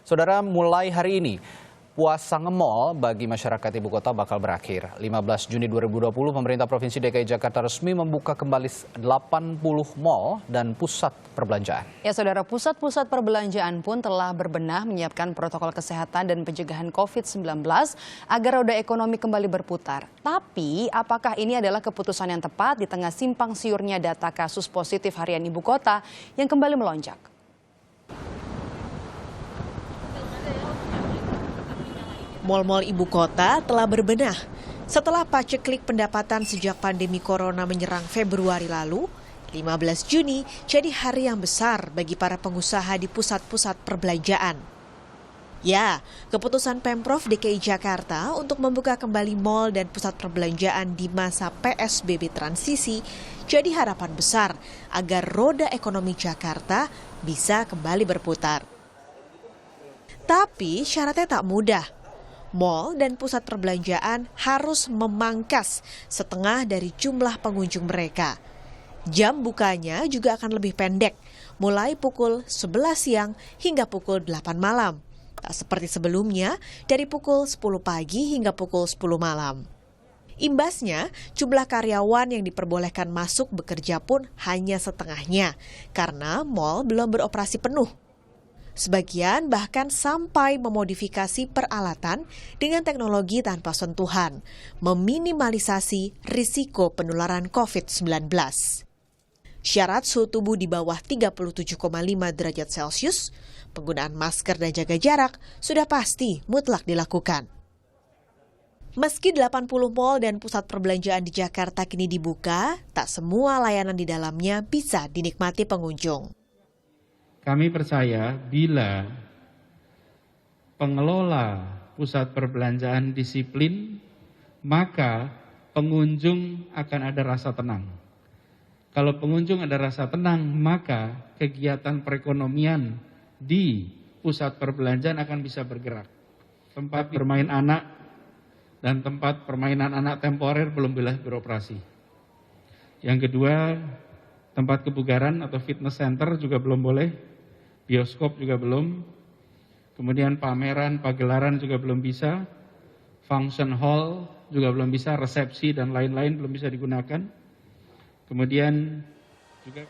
Saudara, mulai hari ini, puasa nge-mall bagi masyarakat ibu kota bakal berakhir. 15 Juni 2020, pemerintah Provinsi DKI Jakarta resmi membuka kembali 80 mall dan pusat perbelanjaan. Ya, saudara, pusat-pusat perbelanjaan pun telah berbenah menyiapkan protokol kesehatan dan pencegahan COVID-19 agar roda ekonomi kembali berputar. Tapi, apakah ini adalah keputusan yang tepat di tengah simpang siurnya data kasus positif harian ibu kota yang kembali melonjak? Mal-mal ibu kota telah berbenah. Setelah paceklik pendapatan sejak pandemi corona menyerang Februari lalu, 15 Juni jadi hari yang besar bagi para pengusaha di pusat-pusat perbelanjaan. Ya, keputusan Pemprov DKI Jakarta untuk membuka kembali mal dan pusat perbelanjaan di masa PSBB transisi jadi harapan besar agar roda ekonomi Jakarta bisa kembali berputar. Tapi syaratnya tak mudah. Mal dan pusat perbelanjaan harus memangkas setengah dari jumlah pengunjung mereka. Jam bukanya juga akan lebih pendek, mulai pukul 11 siang hingga pukul 8 malam. Tak seperti sebelumnya, dari pukul 10 pagi hingga pukul 10 malam. Imbasnya, jumlah karyawan yang diperbolehkan masuk bekerja pun hanya setengahnya, karena mal belum beroperasi penuh. Sebagian bahkan sampai memodifikasi peralatan dengan teknologi tanpa sentuhan, meminimalisasi risiko penularan COVID-19. Syarat suhu tubuh di bawah 37,5 derajat Celcius, penggunaan masker dan jaga jarak sudah pasti mutlak dilakukan. Meski 80 mal dan pusat perbelanjaan di Jakarta kini dibuka, tak semua layanan di dalamnya bisa dinikmati pengunjung. Kami percaya bila pengelola pusat perbelanjaan disiplin, maka pengunjung akan ada rasa tenang. Kalau pengunjung ada rasa tenang, maka kegiatan perekonomian di pusat perbelanjaan akan bisa bergerak. Tempat bermain anak dan tempat permainan anak temporer belum boleh beroperasi. Yang kedua, tempat kebugaran atau fitness center juga belum boleh. Bioskop juga belum, kemudian pameran, pagelaran juga belum bisa, function hall juga belum bisa, resepsi dan lain-lain belum bisa digunakan. Kemudian juga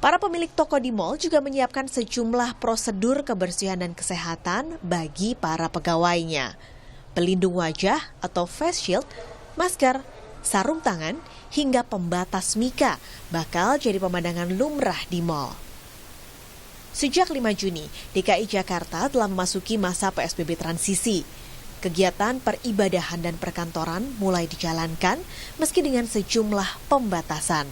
para pemilik toko di mal juga menyiapkan sejumlah prosedur kebersihan dan kesehatan bagi para pegawainya. Pelindung wajah atau face shield, masker, sarung tangan, hingga pembatas mika bakal jadi pemandangan lumrah di mal. Sejak 5 Juni, DKI Jakarta telah memasuki masa PSBB transisi. Kegiatan peribadahan dan perkantoran mulai dijalankan meski dengan sejumlah pembatasan.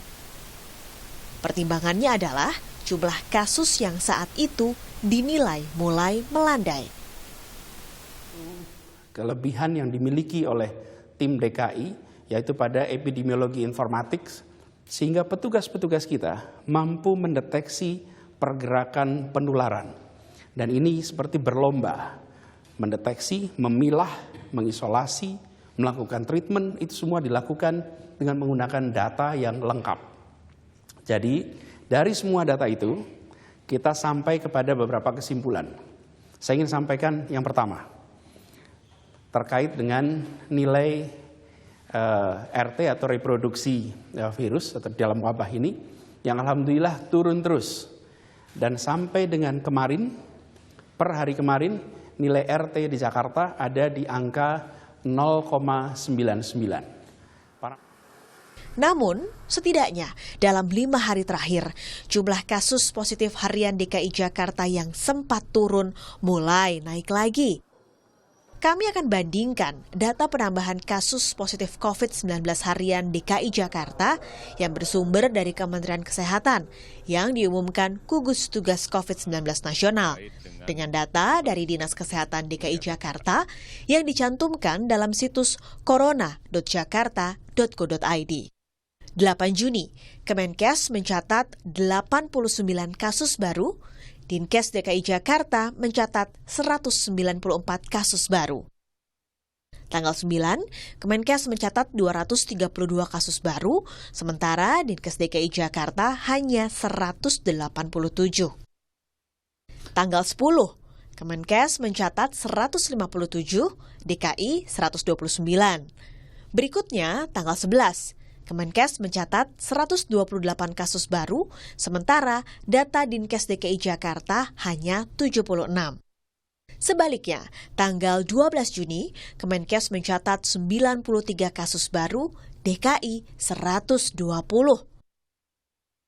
Pertimbangannya adalah jumlah kasus yang saat itu dinilai mulai melandai. Kelebihan yang dimiliki oleh tim DKI, yaitu pada epidemiologi informatics, sehingga petugas-petugas kita mampu mendeteksi pergerakan penularan. Dan ini seperti berlomba, mendeteksi, memilah, mengisolasi, melakukan treatment, itu semua dilakukan dengan menggunakan data yang lengkap. Jadi, dari semua data itu, kita sampai kepada beberapa kesimpulan. Saya ingin sampaikan yang pertama, terkait dengan nilai RT atau reproduksi virus atau dalam wabah ini, yang alhamdulillah turun terus. Dan sampai dengan kemarin, per hari kemarin, nilai RT di Jakarta ada di angka 0,99. Namun, setidaknya dalam 5 hari terakhir, jumlah kasus positif harian DKI Jakarta yang sempat turun mulai naik lagi. Kami akan bandingkan data penambahan kasus positif COVID-19 harian DKI Jakarta yang bersumber dari Kementerian Kesehatan yang diumumkan Gugus Tugas COVID-19 Nasional dengan data dari Dinas Kesehatan DKI Jakarta yang dicantumkan dalam situs corona.jakarta.go.id. 8 Juni, Kemenkes mencatat 89 kasus baru, Dinkes DKI Jakarta mencatat 194 kasus baru. Tanggal 9, Kemenkes mencatat 232 kasus baru, sementara Dinkes DKI Jakarta hanya 187. Tanggal 10, Kemenkes mencatat 157, DKI 129. Berikutnya, tanggal 11, Kemenkes mencatat 128 kasus baru, sementara data Dinkes DKI Jakarta hanya 76. Sebaliknya, tanggal 12 Juni, Kemenkes mencatat 93 kasus baru, DKI 120.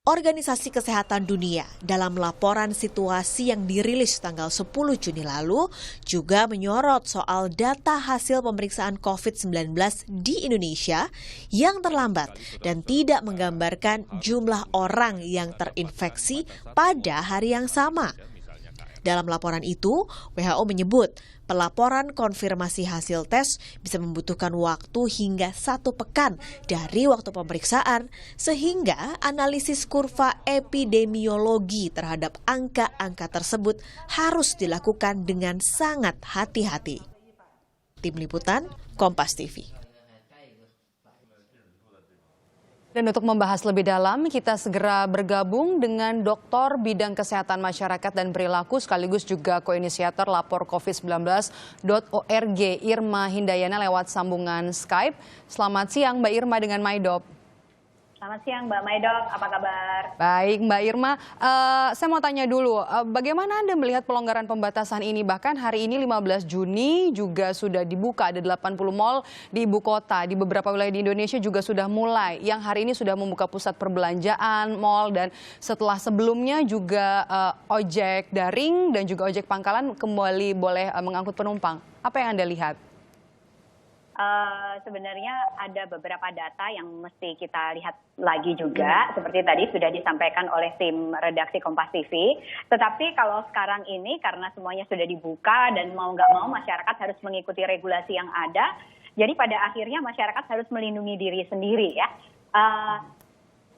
Organisasi Kesehatan Dunia dalam laporan situasi yang dirilis tanggal 10 Juni lalu juga menyorot soal data hasil pemeriksaan COVID-19 di Indonesia yang terlambat dan tidak menggambarkan jumlah orang yang terinfeksi pada hari yang sama. Dalam laporan itu, WHO menyebut pelaporan konfirmasi hasil tes bisa membutuhkan waktu hingga 1 pekan dari waktu pemeriksaan, sehingga analisis kurva epidemiologi terhadap angka-angka tersebut harus dilakukan dengan sangat hati-hati. Tim Liputan, Kompas TV. Dan untuk membahas lebih dalam, kita segera bergabung dengan Doktor Bidang Kesehatan Masyarakat dan Perilaku sekaligus juga koinisiator lapor covid19.org Irma Hindayana lewat sambungan Skype. Selamat siang Mbak Irma dengan Maidop. Selamat siang Mbak Maidop, apa kabar? Baik Mbak Irma, saya mau tanya dulu, bagaimana Anda melihat pelonggaran pembatasan ini? Bahkan hari ini 15 Juni juga sudah dibuka, ada 80 mal di ibu kota, di beberapa wilayah di Indonesia juga sudah mulai. Yang hari ini sudah membuka pusat perbelanjaan, mal, dan setelah sebelumnya juga ojek daring dan juga ojek pangkalan kembali boleh mengangkut penumpang. Apa yang Anda lihat? Sebenarnya ada beberapa data yang mesti kita lihat lagi juga, seperti tadi sudah disampaikan oleh tim redaksi Kompas TV. Tetapi kalau sekarang ini karena semuanya sudah dibuka dan mau nggak mau masyarakat harus mengikuti regulasi yang ada, jadi pada akhirnya masyarakat harus melindungi diri sendiri ya.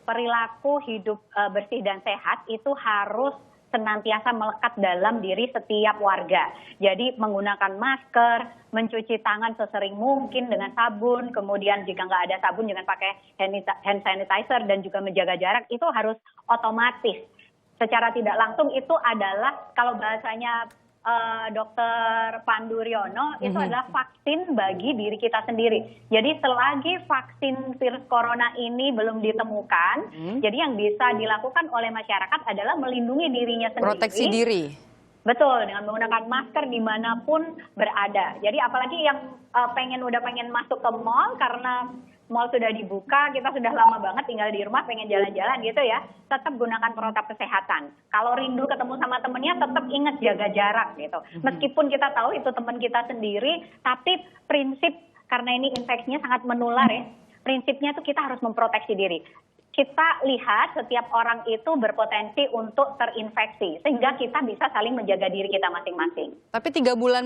Perilaku hidup bersih dan sehat itu harus senantiasa melekat dalam diri setiap warga. Jadi menggunakan masker, mencuci tangan sesering mungkin dengan sabun, kemudian jika nggak ada sabun jangan pakai hand sanitizer dan juga menjaga jarak, itu harus otomatis. Secara tidak langsung itu adalah kalau bahasanya Dr. Pandu Riono itu adalah vaksin bagi diri kita sendiri. Jadi selagi vaksin virus corona ini belum ditemukan, jadi yang bisa dilakukan oleh masyarakat adalah melindungi dirinya sendiri. Proteksi diri. Betul, dengan menggunakan masker dimanapun berada. Jadi apalagi yang udah pengen masuk ke mall karena mall sudah dibuka, kita sudah lama banget tinggal di rumah, pengen jalan-jalan gitu ya, tetap gunakan protokol kesehatan. Kalau rindu ketemu sama temennya, tetap ingat jaga jarak gitu. Meskipun kita tahu itu teman kita sendiri, tapi prinsip, karena ini infeksinya sangat menular ya, prinsipnya tuh kita harus memproteksi diri. Kita lihat setiap orang itu berpotensi untuk terinfeksi, sehingga kita bisa saling menjaga diri kita masing-masing. Tapi 3 bulan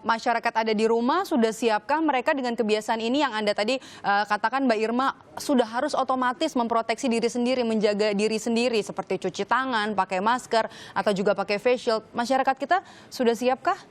masyarakat ada di rumah, sudah siapkah mereka dengan kebiasaan ini yang Anda tadi katakan Mbak Irma, sudah harus otomatis memproteksi diri sendiri, menjaga diri sendiri, seperti cuci tangan, pakai masker, atau juga pakai face shield. Masyarakat kita sudah siapkah?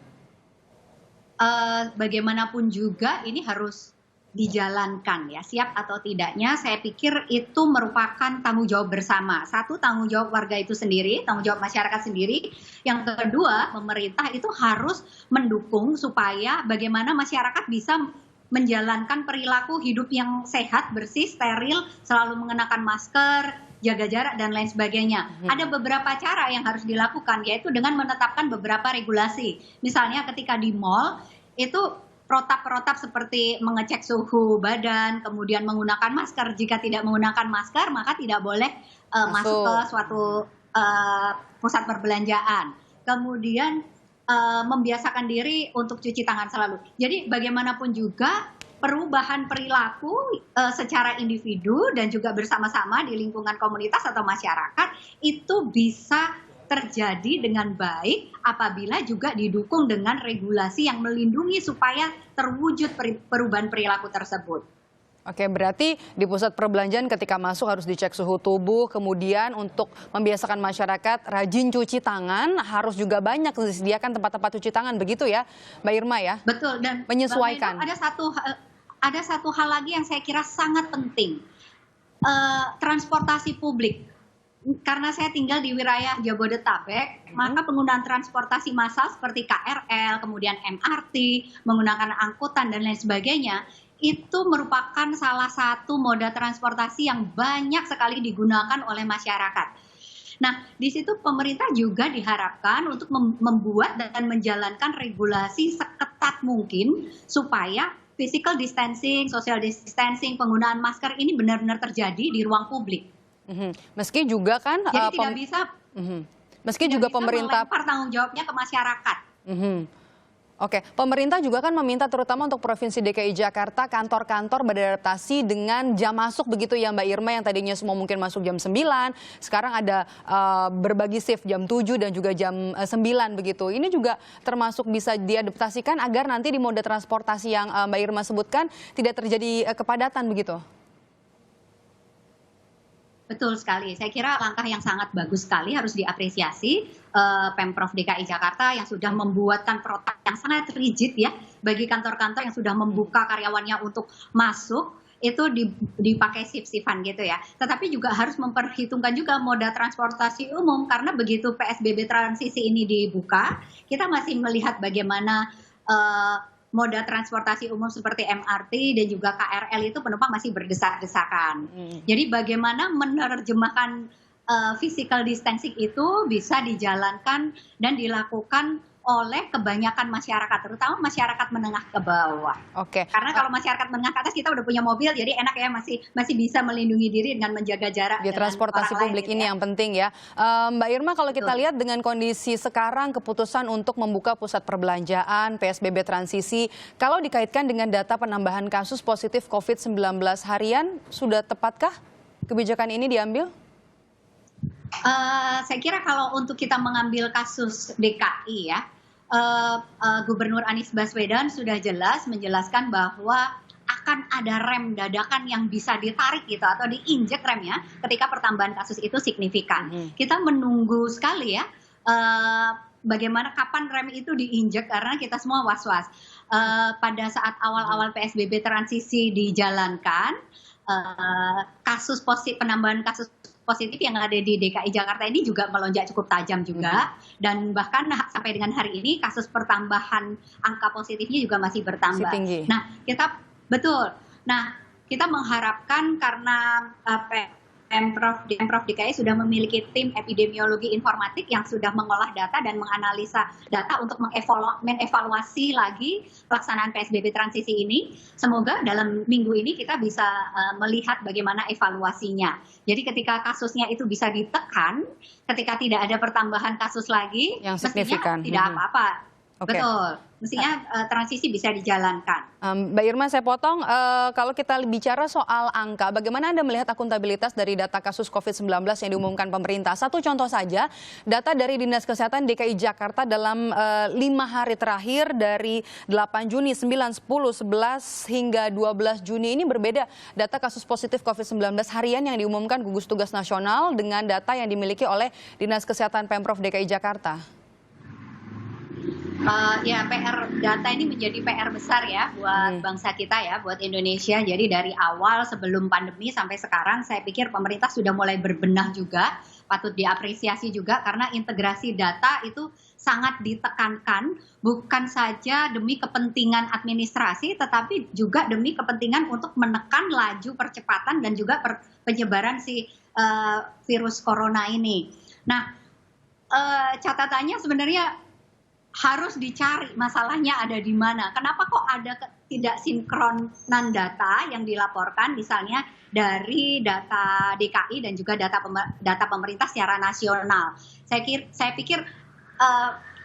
Bagaimanapun juga ini harus dijalankan ya, siap atau tidaknya saya pikir itu merupakan tanggung jawab bersama. Satu, tanggung jawab warga itu sendiri, tanggung jawab masyarakat sendiri. Yang kedua, pemerintah itu harus mendukung supaya bagaimana masyarakat bisa menjalankan perilaku hidup yang sehat, bersih, steril, selalu mengenakan masker, jaga jarak dan lain sebagainya. Ada beberapa cara yang harus dilakukan, yaitu dengan menetapkan beberapa regulasi. Misalnya ketika di mal itu protap-protap seperti mengecek suhu badan, kemudian menggunakan masker. Jika tidak menggunakan masker, maka tidak boleh masuk ke suatu pusat perbelanjaan. Kemudian membiasakan diri untuk cuci tangan selalu. Jadi bagaimanapun juga perubahan perilaku secara individu dan juga bersama-sama di lingkungan komunitas atau masyarakat itu bisa terjadi dengan baik apabila juga didukung dengan regulasi yang melindungi supaya terwujud perubahan perilaku tersebut. Oke, berarti di pusat perbelanjaan ketika masuk harus dicek suhu tubuh, kemudian untuk membiasakan masyarakat rajin cuci tangan, harus juga banyak disediakan tempat-tempat cuci tangan, begitu ya Mbak Irma ya? Betul, dan menyesuaikan. Ada satu hal lagi yang saya kira sangat penting, transportasi publik. karena saya tinggal di wilayah Jabodetabek, maka penggunaan transportasi massal seperti KRL, kemudian MRT, menggunakan angkutan dan lain sebagainya, itu merupakan salah satu moda transportasi yang banyak sekali digunakan oleh masyarakat. Nah, di situ pemerintah juga diharapkan untuk membuat dan menjalankan regulasi seketat mungkin supaya physical distancing, social distancing, penggunaan masker ini benar-benar terjadi di ruang publik. Meski juga kan, Jadi tidak bisa, meski juga pemerintah melempar tanggung jawabnya ke masyarakat. Oke, pemerintah juga kan meminta terutama untuk Provinsi DKI Jakarta kantor-kantor beradaptasi dengan jam masuk begitu ya Mbak Irma, yang tadinya semua mungkin masuk jam 9, sekarang ada berbagi shift jam 7 dan juga jam 9 begitu. Ini juga termasuk bisa diadaptasikan agar nanti di moda transportasi yang Mbak Irma sebutkan tidak terjadi kepadatan begitu. Betul sekali. Saya kira langkah yang sangat bagus sekali, harus diapresiasi Pemprov DKI Jakarta yang sudah membuatkan protap yang sangat rigid ya bagi kantor-kantor yang sudah membuka karyawannya untuk masuk, itu dipakai shift-shiftan gitu ya. Tetapi juga harus memperhitungkan juga moda transportasi umum, karena begitu PSBB transisi ini dibuka, kita masih melihat bagaimana moda transportasi umum seperti MRT dan juga KRL itu penumpang masih berdesak-desakan. Jadi bagaimana menerjemahkan physical distancing itu bisa dijalankan dan dilakukan oleh kebanyakan masyarakat, terutama masyarakat menengah ke bawah. Oke. Karena kalau masyarakat menengah ke atas kita udah punya mobil, jadi enak ya, masih bisa melindungi diri dengan menjaga jarak. Di transportasi publik ini yang penting ya. Mbak Irma, kalau kita lihat dengan kondisi sekarang, keputusan untuk membuka pusat perbelanjaan, PSBB transisi, kalau dikaitkan dengan data penambahan kasus positif COVID-19 harian, sudah tepatkah kebijakan ini diambil? Saya kira kalau untuk kita mengambil kasus DKI ya, Gubernur Anies Baswedan sudah jelas menjelaskan bahwa akan ada rem dadakan yang bisa ditarik gitu atau diinjek remnya ketika pertambahan kasus itu signifikan. Kita menunggu sekali ya bagaimana kapan rem itu diinjek, karena kita semua was-was. Pada saat awal-awal PSBB transisi dijalankan, penambahan kasus positif yang ada di DKI Jakarta ini juga melonjak cukup tajam juga, dan bahkan sampai dengan hari ini kasus pertambahan angka positifnya juga masih bertambah. Tinggi. Nah, kita mengharapkan karena Pemprov DKI sudah memiliki tim epidemiologi informatik yang sudah mengolah data dan menganalisa data untuk mengevaluasi lagi pelaksanaan PSBB transisi ini. Semoga dalam minggu ini kita bisa melihat bagaimana evaluasinya. Jadi ketika kasusnya itu bisa ditekan, ketika tidak ada pertambahan kasus lagi, yang signifikan, tidak apa-apa. Okay. Betul, mestinya transisi bisa dijalankan. Mbak Irma, saya potong, kalau kita bicara soal angka, bagaimana Anda melihat akuntabilitas dari data kasus COVID-19 yang diumumkan pemerintah? Satu contoh saja, data dari Dinas Kesehatan DKI Jakarta dalam 5 hari terakhir dari 8 Juni, 9, 10, 11 hingga 12 Juni ini berbeda. Data kasus positif COVID-19 harian yang diumumkan gugus tugas nasional dengan data yang dimiliki oleh Dinas Kesehatan Pemprov DKI Jakarta. Ya, data ini menjadi PR besar ya buat bangsa kita ya, buat Indonesia. Jadi dari awal sebelum pandemi sampai sekarang saya pikir pemerintah sudah mulai berbenah juga, patut diapresiasi juga karena integrasi data itu sangat ditekankan, bukan saja demi kepentingan administrasi tetapi juga demi kepentingan untuk menekan laju percepatan dan juga penyebaran si virus corona ini. Nah, catatannya sebenarnya harus dicari masalahnya ada di mana. Kenapa kok ada ketidaksinkronan data yang dilaporkan misalnya dari data DKI dan juga data pemerintah secara nasional. Saya pikir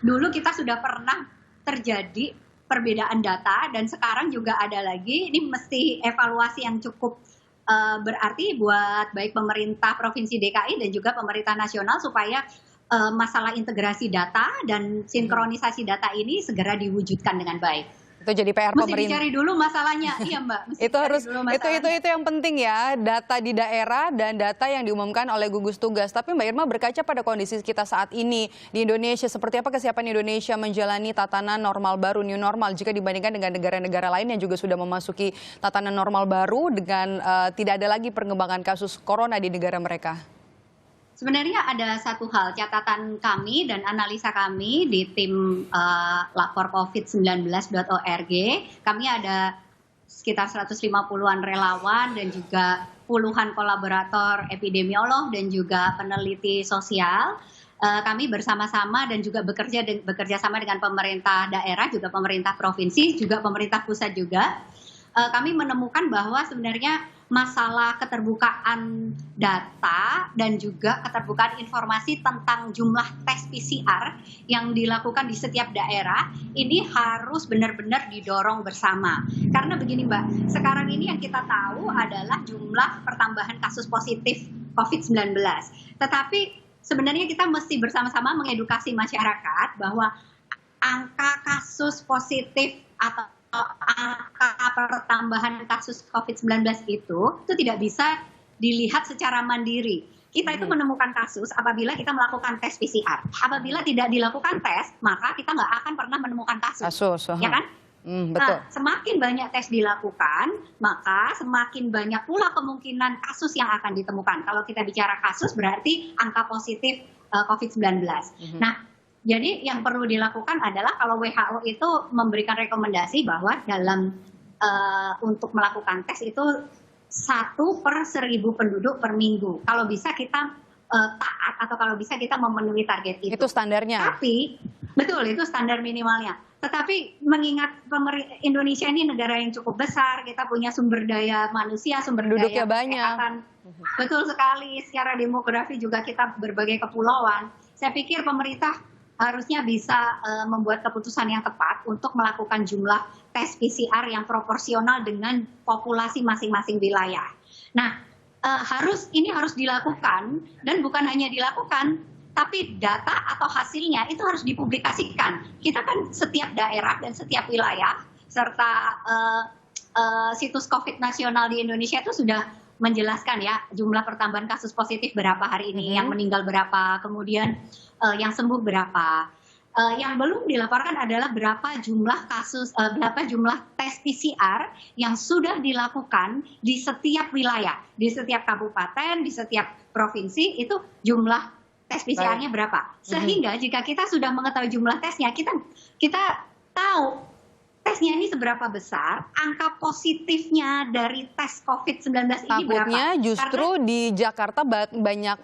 dulu kita sudah pernah terjadi perbedaan data dan sekarang juga ada lagi. Ini mesti evaluasi yang cukup berarti buat baik pemerintah Provinsi DKI dan juga pemerintah nasional supaya masalah integrasi data dan sinkronisasi data ini segera diwujudkan dengan baik. Itu jadi PR pemerintah. Mesti dicari dulu masalahnya, iya Mbak. Itu yang penting ya, data di daerah dan data yang diumumkan oleh gugus tugas. Tapi Mbak Irma, berkaca pada kondisi kita saat ini di Indonesia, seperti apa kesiapan Indonesia menjalani tatanan normal baru, new normal, jika dibandingkan dengan negara-negara lain yang juga sudah memasuki tatanan normal baru dengan tidak ada lagi perkembangan kasus corona di negara mereka? Sebenarnya ada satu hal, catatan kami dan analisa kami di tim laporcovid19.org. Kami ada sekitar 150-an relawan dan juga puluhan kolaborator epidemiolog dan juga peneliti sosial. Kami bersama-sama dan juga bekerja sama dengan pemerintah daerah, juga pemerintah provinsi, juga pemerintah pusat juga. Kami menemukan bahwa sebenarnya masalah keterbukaan data dan juga keterbukaan informasi tentang jumlah tes PCR yang dilakukan di setiap daerah ini harus benar-benar didorong bersama. Karena begini Mbak, sekarang ini yang kita tahu adalah jumlah pertambahan kasus positif COVID-19. Tetapi sebenarnya kita mesti bersama-sama mengedukasi masyarakat bahwa angka kasus positif atau angka pertambahan kasus COVID-19 itu tidak bisa dilihat secara mandiri. Kita itu menemukan kasus apabila kita melakukan tes PCR. Apabila tidak dilakukan tes, maka kita nggak akan pernah menemukan kasus. Ya kan? Betul. Nah, semakin banyak tes dilakukan, maka semakin banyak pula kemungkinan kasus yang akan ditemukan. Kalau kita bicara kasus, berarti angka positif COVID-19. Nah, jadi yang perlu dilakukan adalah kalau WHO itu memberikan rekomendasi bahwa dalam untuk melakukan tes itu 1 per 1.000 penduduk per minggu. Kalau bisa kita taat atau kalau bisa kita memenuhi target itu. Itu standarnya. Tapi betul itu standar minimalnya. Tetapi mengingat Indonesia ini negara yang cukup besar, kita punya sumber daya manusia, sumber Penduduknya daya banyak. kesehatan. Betul sekali. Secara demografi juga kita berbagai kepulauan. Saya pikir pemerintah harusnya bisa membuat keputusan yang tepat untuk melakukan jumlah tes PCR yang proporsional dengan populasi masing-masing wilayah. Nah, ini harus dilakukan dan bukan hanya dilakukan, tapi data atau hasilnya itu harus dipublikasikan. Kita kan setiap daerah dan setiap wilayah serta situs COVID nasional di Indonesia itu sudah menjelaskan ya jumlah pertambahan kasus positif berapa hari ini, yang meninggal berapa, kemudian yang sembuh berapa. Yang belum dilaporkan adalah berapa jumlah tes PCR yang sudah dilakukan di setiap wilayah, di setiap kabupaten, di setiap provinsi, itu jumlah tes PCR-nya berapa. Sehingga jika kita sudah mengetahui jumlah tesnya, kita tahu tesnya ini seberapa besar, angka positifnya dari tes COVID-19 ini berapa. Takutnya justru di Jakarta banyak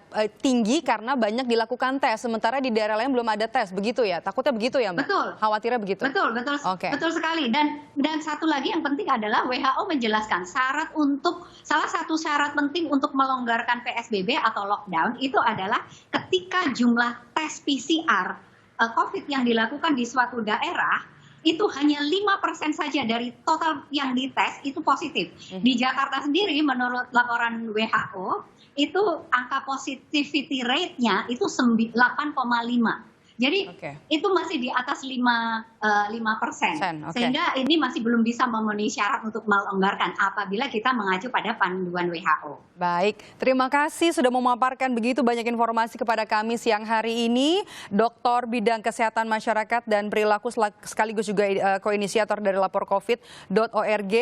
tinggi karena banyak dilakukan tes, sementara di daerah lain belum ada tes, begitu ya? Takutnya begitu ya Mbak? Betul. Khawatirnya begitu? Betul betul sekali. Dan satu lagi yang penting adalah WHO menjelaskan salah satu syarat penting untuk melonggarkan PSBB atau lockdown itu adalah ketika jumlah tes PCR COVID yang dilakukan di suatu daerah itu hanya 5% saja dari total yang dites itu positif. Di Jakarta sendiri menurut laporan WHO itu angka positivity rate-nya itu 8,5. Jadi itu masih di atas 5%. Sehingga ini masih belum bisa memenuhi syarat untuk melonggarkan apabila kita mengacu pada panduan WHO. Baik, terima kasih sudah memaparkan begitu banyak informasi kepada kami siang hari ini. Doktor Bidang Kesehatan Masyarakat dan Perilaku sekaligus juga koinisiator dari laporcovid.org,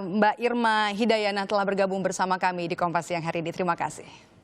Mbak Irma Hidayana telah bergabung bersama kami di Kompas siang hari ini. Terima kasih.